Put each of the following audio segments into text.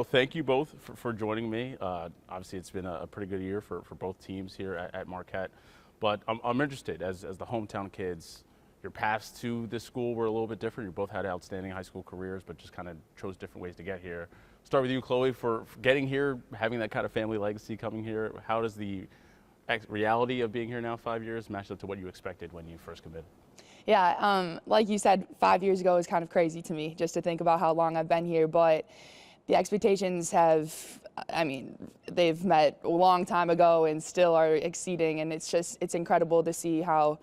Well, thank you both for joining me. Obviously, it's been a pretty good year for both teams here at Marquette. But I'm interested, as the hometown kids, your paths to this school were a little bit different. You both had outstanding high school careers, but just kind of chose different ways to get here. Start with you, Chloe, for getting here, having that kind of family legacy coming here. How does the reality of being here now 5 years match up to what you expected when you first committed? Yeah, like you said, 5 years ago is kind of crazy to me just to think about how long I've been here. But the expectations have, they've met a long time ago and still are exceeding. And it's incredible to see how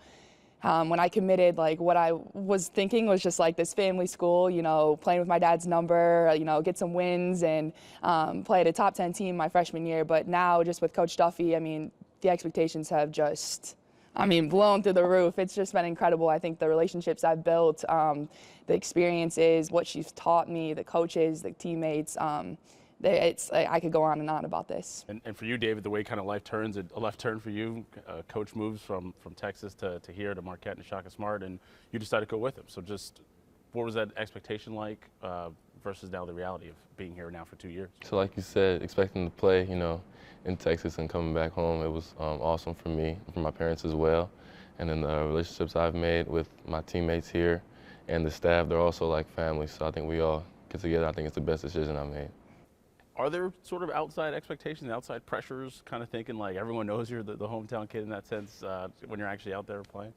when I committed, like what I was thinking was just like this family school, playing with my dad's number, get some wins and play at a top 10 team my freshman year. But now just with Coach Duffy, the expectations have just, blown through the roof. It's just been incredible. I think the relationships I've built, the experiences, what she's taught me, the coaches, the teammates, I could go on and on about this. And for you, David, the way kind of life turns, a left turn for you, coach moves from Texas to here to Marquette and Shaka Smart, and you decided to go with him. So just what was that expectation like versus now the reality of being here now for 2 years? So like you said, expecting to play, in Texas and coming back home, it was awesome for me, for my parents as well. And then the relationships I've made with my teammates here and the staff, they're also like family. So I think we all get together. I think it's the best decision I made. Are there sort of outside expectations, outside pressures, kind of thinking like everyone knows you're the hometown kid in that sense when you're actually out there playing?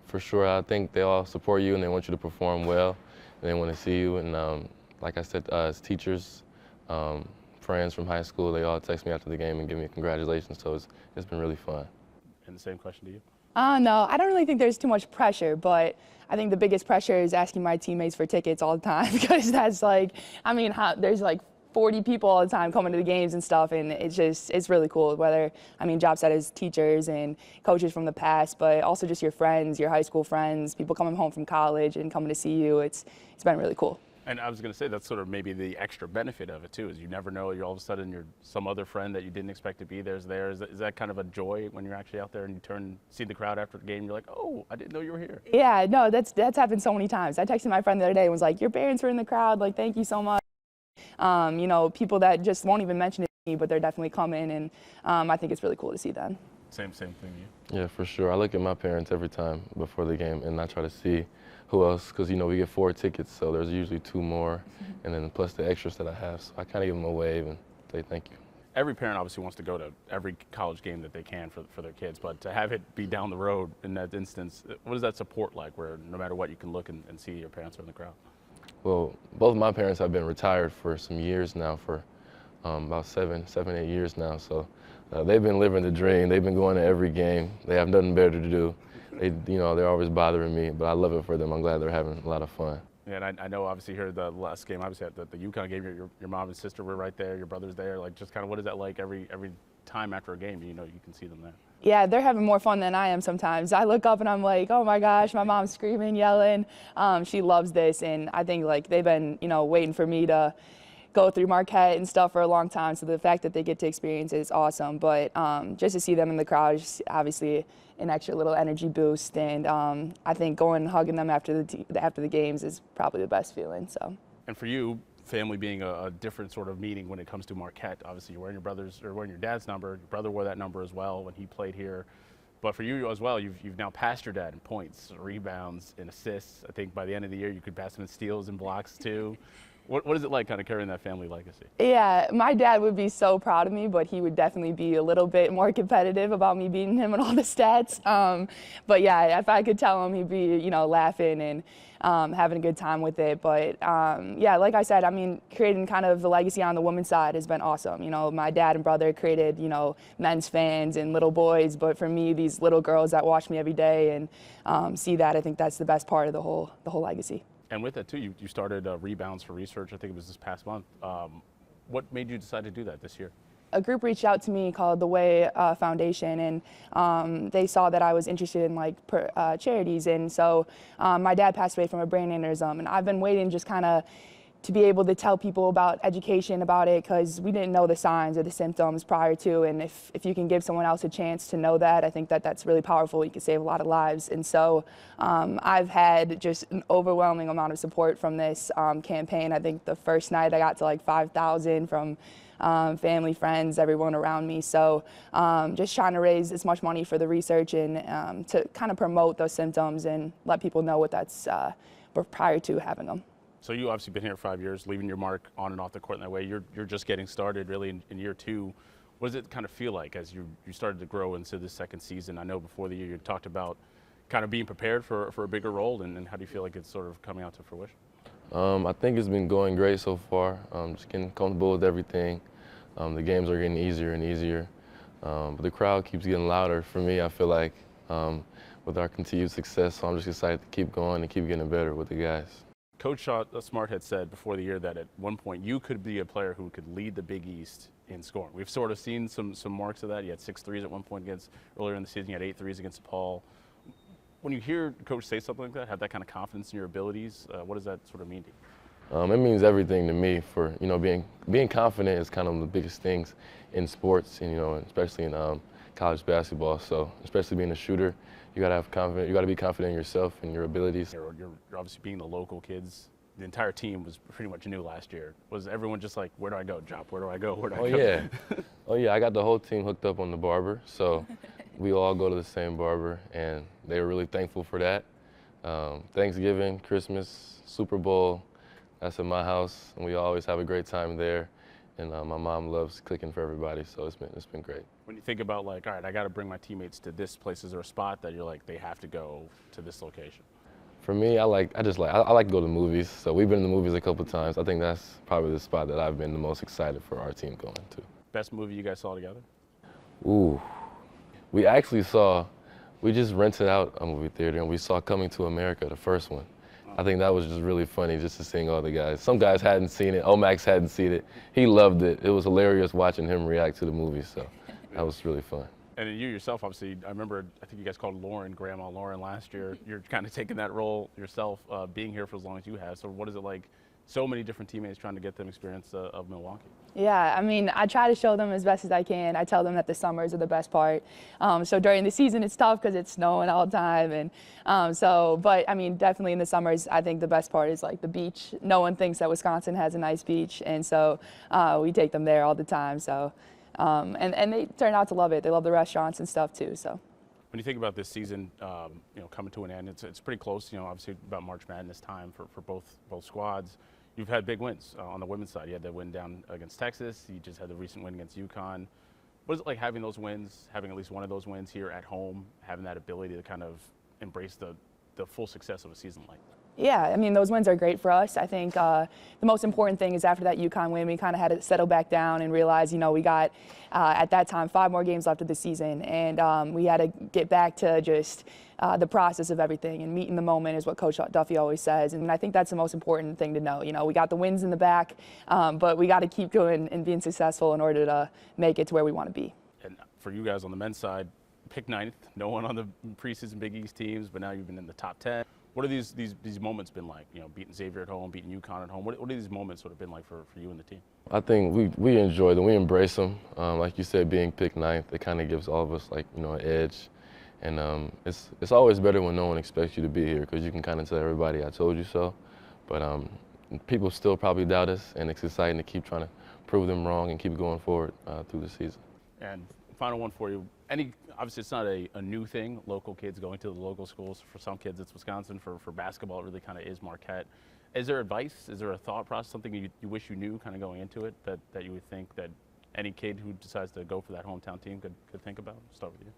For sure. I think they all support you and they want you to perform well and they want to see you. And like I said, as teachers, friends from high school, they all text me after the game and give me congratulations. So it's been really fun. And the same question to you? No, I don't really think there's too much pressure, but I think the biggest pressure is asking my teammates for tickets all the time because that's like, there's like 40 people all the time coming to the games and stuff, and it's really cool. Whether, job set as teachers and coaches from the past, but also just your friends, your high school friends, people coming home from college and coming to see you. It's been really cool. And I was going to say that's sort of maybe the extra benefit of it too, is you never know, you're all of a sudden some other friend that you didn't expect to be there is there. Is that kind of a joy when you're actually out there and you see the crowd after the game, you're like, oh, I didn't know you were here. Yeah, no, that's happened so many times. I texted my friend the other day and was like, your parents were in the crowd, like thank you so much. People that just won't even mention it to me, but they're definitely coming, and I think it's really cool to see them. Same thing, you? Yeah, for sure. I look at my parents every time before the game, and I try to see who else, because, we get 4 tickets, so there's usually 2 more, and then plus the extras that I have. So I kind of give them a wave and say thank you. Every parent obviously wants to go to every college game that they can for their kids, but to have it be down the road in that instance, what is that support like, where no matter what you can look and see your parents are in the crowd? Well, both of my parents have been retired for some years now, for about 7, 8 years now. So they've been living the dream. They've been going to every game. They have nothing better to do. They're always bothering me, but I love it for them. I'm glad they're having a lot of fun. Yeah, and I know obviously here the last game, obviously at the UConn game, your mom and sister were right there, your brother's there. Like, just kind of what is that like every time after a game? You can see them there. Yeah, they're having more fun than I am sometimes. I look up and I'm like, oh my gosh, my mom's screaming, yelling. She loves this, and I think like they've been, waiting for me to go through Marquette and stuff for a long time. So the fact that they get to experience it is awesome. But just to see them in the crowd is obviously an extra little energy boost. And I think going and hugging them after the games is probably the best feeling. So. And for you, family being a different sort of meaning when it comes to Marquette. Obviously, you're wearing your dad's number. Your brother wore that number as well when he played here. But for you as well, you've now passed your dad in points, rebounds, and assists. I think by the end of the year, you could pass him in steals and blocks too. What is it like kind of carrying that family legacy? Yeah, my dad would be so proud of me, but he would definitely be a little bit more competitive about me beating him in all the stats. But yeah, if I could tell him, he'd be, laughing and having a good time with it. But yeah, like I said, creating kind of the legacy on the women's side has been awesome. My dad and brother created, men's fans and little boys. But for me, these little girls that watch me every day and see that, I think that's the best part of the whole legacy. And with that too, you started Rebounds for Research. I think it was this past month. What made you decide to do that this year? A group reached out to me called the Way Foundation, and they saw that I was interested in charities. And so my dad passed away from a brain aneurysm, and I've been waiting just kind of to be able to tell people about education about it, because we didn't know the signs or the symptoms prior to, and if you can give someone else a chance to know that, I think that that's really powerful. You can save a lot of lives. And so I've had just an overwhelming amount of support from this campaign. I think the first night I got to like 5,000 from family, friends, everyone around me. So just trying to raise as much money for the research and to kind of promote those symptoms and let people know what that's prior to having them. So you obviously been here 5 years, leaving your mark on and off the court in that way. You're just getting started really in year 2. What does it kind of feel like as you started to grow into this second season? I know before the year you talked about kind of being prepared for a bigger role, and how do you feel like it's sort of coming out to fruition? I think it's been going great so far. Just getting comfortable with everything. The games are getting easier and easier, but the crowd keeps getting louder. For me, I feel like with our continued success, so I'm just excited to keep going and keep getting better with the guys. Coach Smart had said before the year that at one point you could be a player who could lead the Big East in scoring. We've sort of seen some marks of that. You had 6 threes at one point earlier in the season. You had 8 threes against Paul. When you hear Coach say something like that, have that kind of confidence in your abilities, what does that sort of mean to you? It means everything to me. For being confident is kind of the biggest things in sports, and especially in college basketball. So especially being a shooter, you gotta have confidence. You gotta be confident in yourself and your abilities. You're obviously being the local kids. The entire team was pretty much new last year. Was everyone just like, where do I go, Jop? Where do I go? Where do I go? Yeah, oh yeah. I got the whole team hooked up on the barber, so we all go to the same barber, and they were really thankful for that. Thanksgiving, Christmas, Super Bowl, that's at my house, and we always have a great time there. And my mom loves cooking for everybody, so it's been great. When you think about like, all right, I got to bring my teammates to this place, is there a spot that you're like, they have to go to this location? For me, I like to go to the movies. So we've been in the movies a couple of times. I think that's probably the spot that I've been the most excited for our team going to. Best movie you guys saw together? Ooh, we just rented out a movie theater, and we saw Coming to America, the first one. I think that was just really funny just to seeing all the guys. Some guys hadn't seen it. Omax hadn't seen it. He loved it. It was hilarious watching him react to the movie, so that was really fun. And then you yourself, obviously, I think you guys called Lauren, Grandma Lauren last year. You're kind of taking that role yourself, being here for as long as you have. So what is it like, so many different teammates trying to get them experience of Milwaukee? Yeah, I mean, I try to show them as best as I can. I tell them that the summers are the best part. So during the season, it's tough because it's snowing all the time. And but I mean, definitely in the summers, I think the best part is like the beach. No one thinks that Wisconsin has a nice beach. And so we take them there all the time. So, and they turn out to love it. They love the restaurants and stuff too, so. When you think about this season, coming to an end, it's pretty close, obviously about March Madness time for both squads. You've had big wins on the women's side. You had the win down against Texas. You just had the recent win against UConn. What is it like having those wins, having at least one of those wins here at home, having that ability to kind of embrace the full success of a season like that? Yeah, I mean, those wins are great for us. I think the most important thing is after that UConn win, we kind of had to settle back down and realize, we got, at that time, 5 more games left of the season. And we had to get back to just the process of everything, and meeting the moment is what Coach Duffy always says. And I think that's the most important thing to know. We got the wins in the back, but we got to keep going and being successful in order to make it to where we want to be. And for you guys on the men's side, picked 9th, no one on the preseason Big East teams, but now you've been in the top 10. What have these moments been like? Beating Xavier at home, beating UConn at home. What have these moments sort of been like for you and the team? I think we enjoy them. We embrace them. Like you said, being picked 9th, it kind of gives all of us an edge. And it's always better when no one expects you to be here, because you can kind of tell everybody, I told you so. But people still probably doubt us, and it's exciting to keep trying to prove them wrong and keep going forward through the season. And final one for you. Obviously, it's not a new thing, local kids going to the local schools. For some kids, it's Wisconsin. For basketball, it really kind of is Marquette. Is there advice? Is there a thought process, something you wish you knew kind of going into it that you would think that any kid who decides to go for that hometown team could think about? Start with you.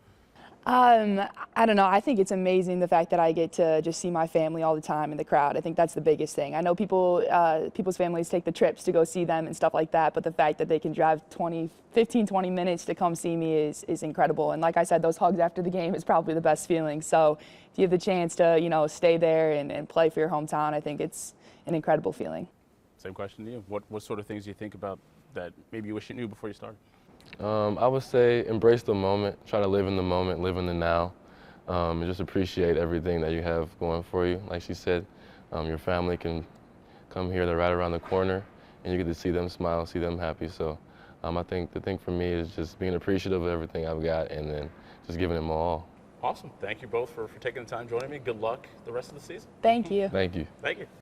I don't know. I think it's amazing the fact that I get to just see my family all the time in the crowd. I think that's the biggest thing. I know people's families take the trips to go see them and stuff like that, but the fact that they can drive 15, 20 minutes to come see me is incredible. And like I said, those hugs after the game is probably the best feeling. So if you have the chance to, stay there and play for your hometown, I think it's an incredible feeling. Same question to you. What sort of things do you think about that maybe you wish you knew before you started? I would say embrace the moment, try to live in the moment, live in the now, and just appreciate everything that you have going for you. Like she said, your family can come here, they're right around the corner, and you get to see them smile, see them happy. So I think the thing for me is just being appreciative of everything I've got and then just giving them all. Awesome. Thank you both for taking the time joining me. Good luck the rest of the season. Thank you. Thank you. Thank you.